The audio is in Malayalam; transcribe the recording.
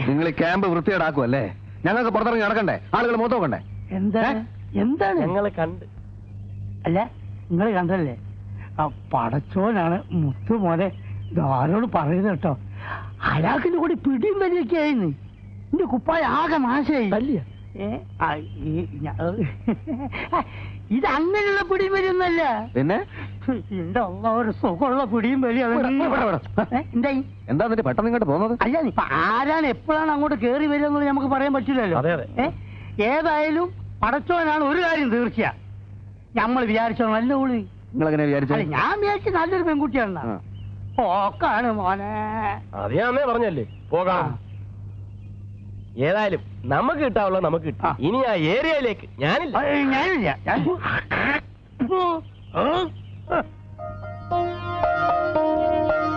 നിങ്ങൾ ഈ ക്യാമ്പ് വൃത്തിയേടാക്കും അല്ലേ? ഞങ്ങൾക്ക് പുറത്തിറങ്ങി നടക്കണ്ടേ? ആളുകൾ മുഖത്ത് നോക്കണ്ടേ? എന്താണ് ഞങ്ങളെ കണ്ട്? അല്ല, നിങ്ങൾ കണ്ടല്ലേ? ആ പടച്ചോനാണ് മുത്തു മോനെ ആരോട് പറയുന്നത് കേട്ടോ. അയാൾക്കിന്റെ കൂടി പിടിയും വലിയൊക്കെയായിരുന്നു. എന്റെ കുപ്പായ ആകെ നാശമായി. ഇത് അങ്ങനെയുള്ള പിടിയും വലിയൊന്നല്ല. പിന്നെ എന്റെ ഒരു സുഖമുള്ള പിടിയും വലിയ. എന്തായി? എന്താ പെട്ടെന്ന് ഇങ്ങോട്ട് പോകുന്നത്? അല്ല, ഇപ്പൊ ആരാണ് എപ്പോഴാണ് അങ്ങോട്ട് കേറി വരിക എന്നുള്ളത് നമുക്ക് പറയാൻ പറ്റില്ലല്ലോ. ഏതായാലും പടച്ചോനാണ് ഒരു കാര്യം തീർച്ചയാ. നമ്മൾ വിചാരിച്ചോ നല്ല ഊളി. നിങ്ങളെങ്ങനെ വിചാരിച്ചു? ഞാൻ വിചാരിച്ചു നല്ലൊരു പെൺകുട്ടിയാണ്. പോക്കാണ് മോനെ. അത് ഞാൻ പറഞ്ഞല്ലേ പോകാം. ഏതായാലും നമുക്ക് കിട്ടാവുള്ള നമുക്ക് കിട്ടാം. ഇനി ആ ഏരിയയിലേക്ക് ഞാനില്ല. ഞാനില്ല.